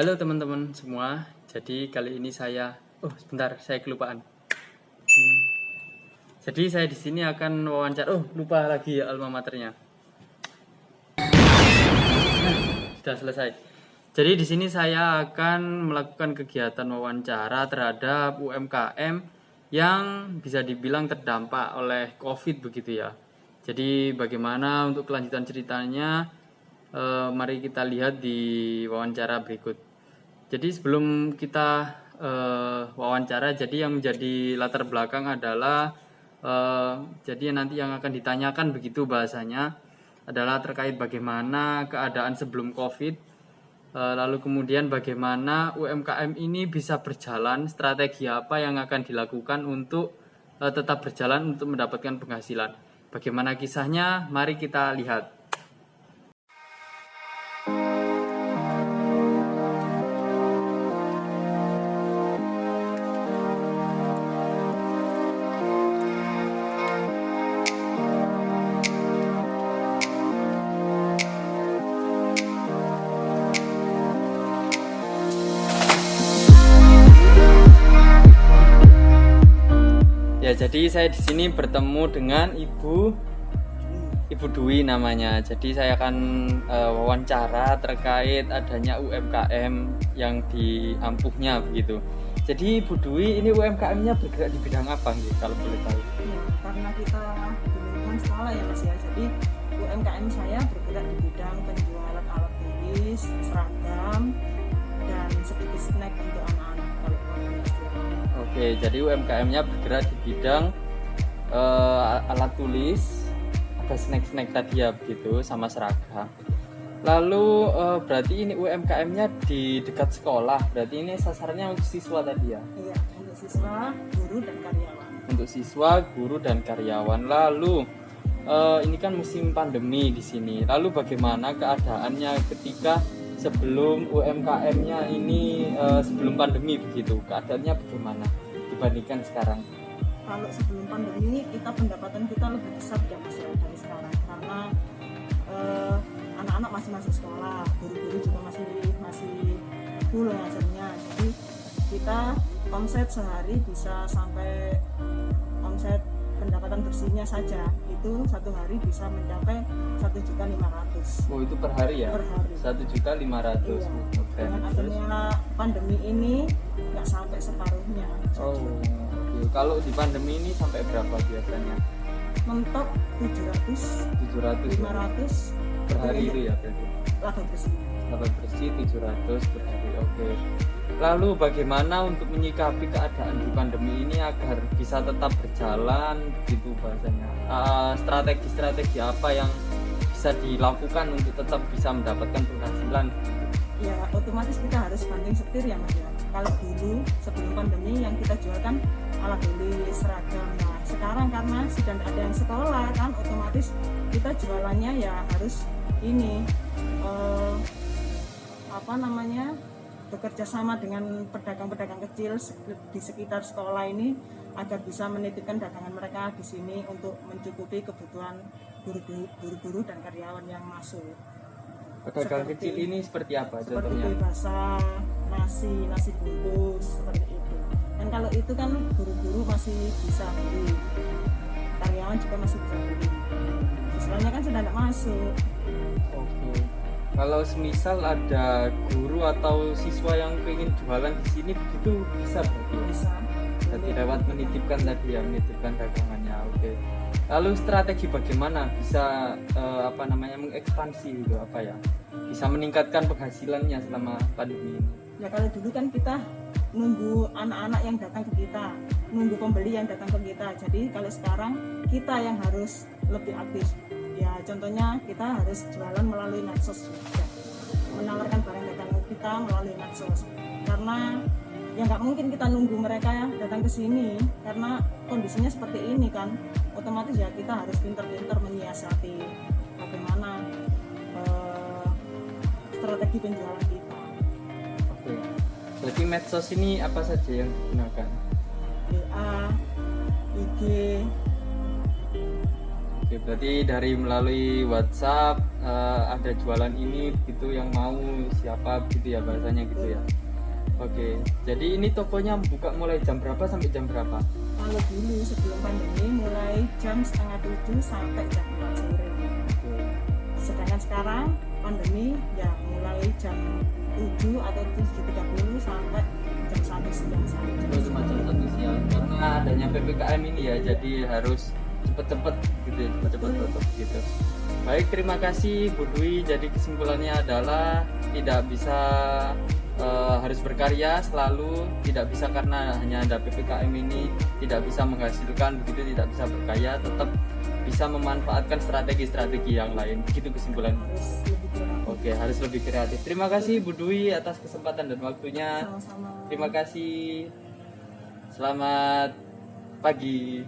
Halo teman-teman semua. Jadi kali ini saya sebentar, saya kelupaan. Jadi saya di sini akan wawancara. Lupa lagi ya alma maternya. Sudah selesai. Jadi di sini saya akan melakukan kegiatan wawancara terhadap UMKM yang bisa dibilang terdampak oleh COVID begitu ya. Jadi bagaimana untuk kelanjutan ceritanya? Mari kita lihat di wawancara berikut. Jadi sebelum kita wawancara, jadi yang menjadi latar belakang adalah jadi nanti yang akan ditanyakan begitu bahasanya adalah terkait bagaimana keadaan sebelum COVID, lalu kemudian bagaimana UMKM ini bisa berjalan, strategi apa yang akan dilakukan untuk tetap berjalan untuk mendapatkan penghasilan. Bagaimana kisahnya? Mari kita lihat. Ya, jadi saya di sini bertemu dengan Ibu Dwi namanya. Jadi saya akan wawancara terkait adanya UMKM yang di Ampuhnya begitu. Jadi Ibu Dwi ini UMKM-nya bergerak di bidang apa gitu kalau boleh tahu? Ya, karena kita di lingkungan sekolah ya Mas ya. Jadi UMKM saya bergerak di bidang penjualan alat tulis, seragam, dan sedikit snack untuk anak-anak kalau boleh istilahnya. Oke, jadi UMKM-nya bergerak di bidang alat tulis, ada snack-snack tadi ya begitu, sama seragam. Lalu berarti ini UMKM-nya di dekat sekolah, berarti ini sasarannya untuk siswa tadi ya? Iya, untuk siswa, guru, dan karyawan. Untuk siswa, guru, dan karyawan. Lalu ini kan musim pandemi di sini. Lalu bagaimana keadaannya ketika sebelum UMKM-nya ini sebelum pandemi begitu? Keadaannya bagaimana dibandingkan sekarang? Kalau sebelum pandemi pendapatan kita lebih besar ya Mas ya dari sekarang, karena anak-anak masih masuk sekolah, guru-guru juga masih full ngajarnya. Jadi kita omset sehari bisa sampai omset pendapatan bersihnya saja itu satu hari bisa mencapai 1.500.000. Oh, itu per hari ya? Per hari. 1.500.000. Iya. Dengan adanya pandemi ini nggak sampai separuhnya. Oh, oke. Kalau di pandemi ini sampai berapa biasanya? Mentok 700, 500 per hari itu ya berarti? laba bersih. Laba bersih 700 per hari. Oke. Lalu bagaimana untuk menyikapi keadaan di pandemi ini agar bisa tetap berjalan begitu bahasanya? Strategi-strategi apa yang bisa dilakukan untuk tetap bisa mendapatkan penghasilan? Ya otomatis kita harus banting setir ya Mas ya. Kalau dulu sebelum pandemi yang kita jual kan alat tulis, seragam. Nah sekarang karena sudah ada yang sekolah kan otomatis kita jualannya ya harus ini bekerja sama dengan pedagang-pedagang kecil di sekitar sekolah ini agar bisa menitipkan dagangan mereka di sini untuk mencukupi kebutuhan guru-guru dan karyawan yang masuk. Pedagang kecil ini seperti apa seperti contohnya? basah, nasi bungkus seperti itu. Dan kalau itu kan guru-guru masih bisa beli, karyawan juga masih bisa beli. Siswanya kan sudah tidak masuk. Oke. Kalau semisal ada guru atau siswa yang pengen jualan di sini begitu bisa berarti? Bisa. Jadi lewat menitipkan tadi ya, menitipkan dagangannya. Oke. Lalu strategi bagaimana bisa mengekspansi gitu apa ya? Bisa meningkatkan penghasilannya selama pandemi ini. Ya kalau dulu kan kita nunggu anak-anak yang datang ke kita, nunggu pembeli yang datang ke kita. Jadi kalau sekarang kita yang harus lebih aktif. Ya contohnya kita harus jualan melalui medsos juga, menawarkan barang dagangan kita melalui medsos. Karena ya nggak mungkin kita nunggu mereka ya datang ke sini karena kondisinya seperti ini kan. Otomatis ya kita harus pintar-pintar menyiasati bagaimana strategi penjualan kita. Oke. Berarti medsos ini apa saja yang digunakan? WA, IG, Oke, berarti dari melalui WhatsApp ada jualan ini begitu, yang mau siapa begitu ya bahasanya gitu ya. Oke, jadi ini tokonya buka mulai jam berapa sampai jam berapa? Kalau dulu sebelum pandemi mulai jam setengah 7 sampai jam 4 sore. Oke. Sedangkan sekarang pandemi ya mulai jam 7 atau 7.30 sampai jam 1 siang sampai jam Terus macam satu siang karena adanya PPKM ini ya, jadi harus cepet-cepet gitu ya, cepet-cepet tutup gitu. Baik, terima kasih Bu Dwi. Jadi kesimpulannya adalah tidak bisa harus berkarya selalu, tidak bisa karena hanya ada PPKM ini tidak bisa menghasilkan begitu, tidak bisa berkarya, tetap bisa memanfaatkan strategi-strategi yang lain. Begitu kesimpulan. harus lebih kreatif. Oke, harus lebih kreatif. Terima kasih Bu Dwi atas kesempatan dan waktunya. Sama-sama. Terima kasih. Selamat pagi.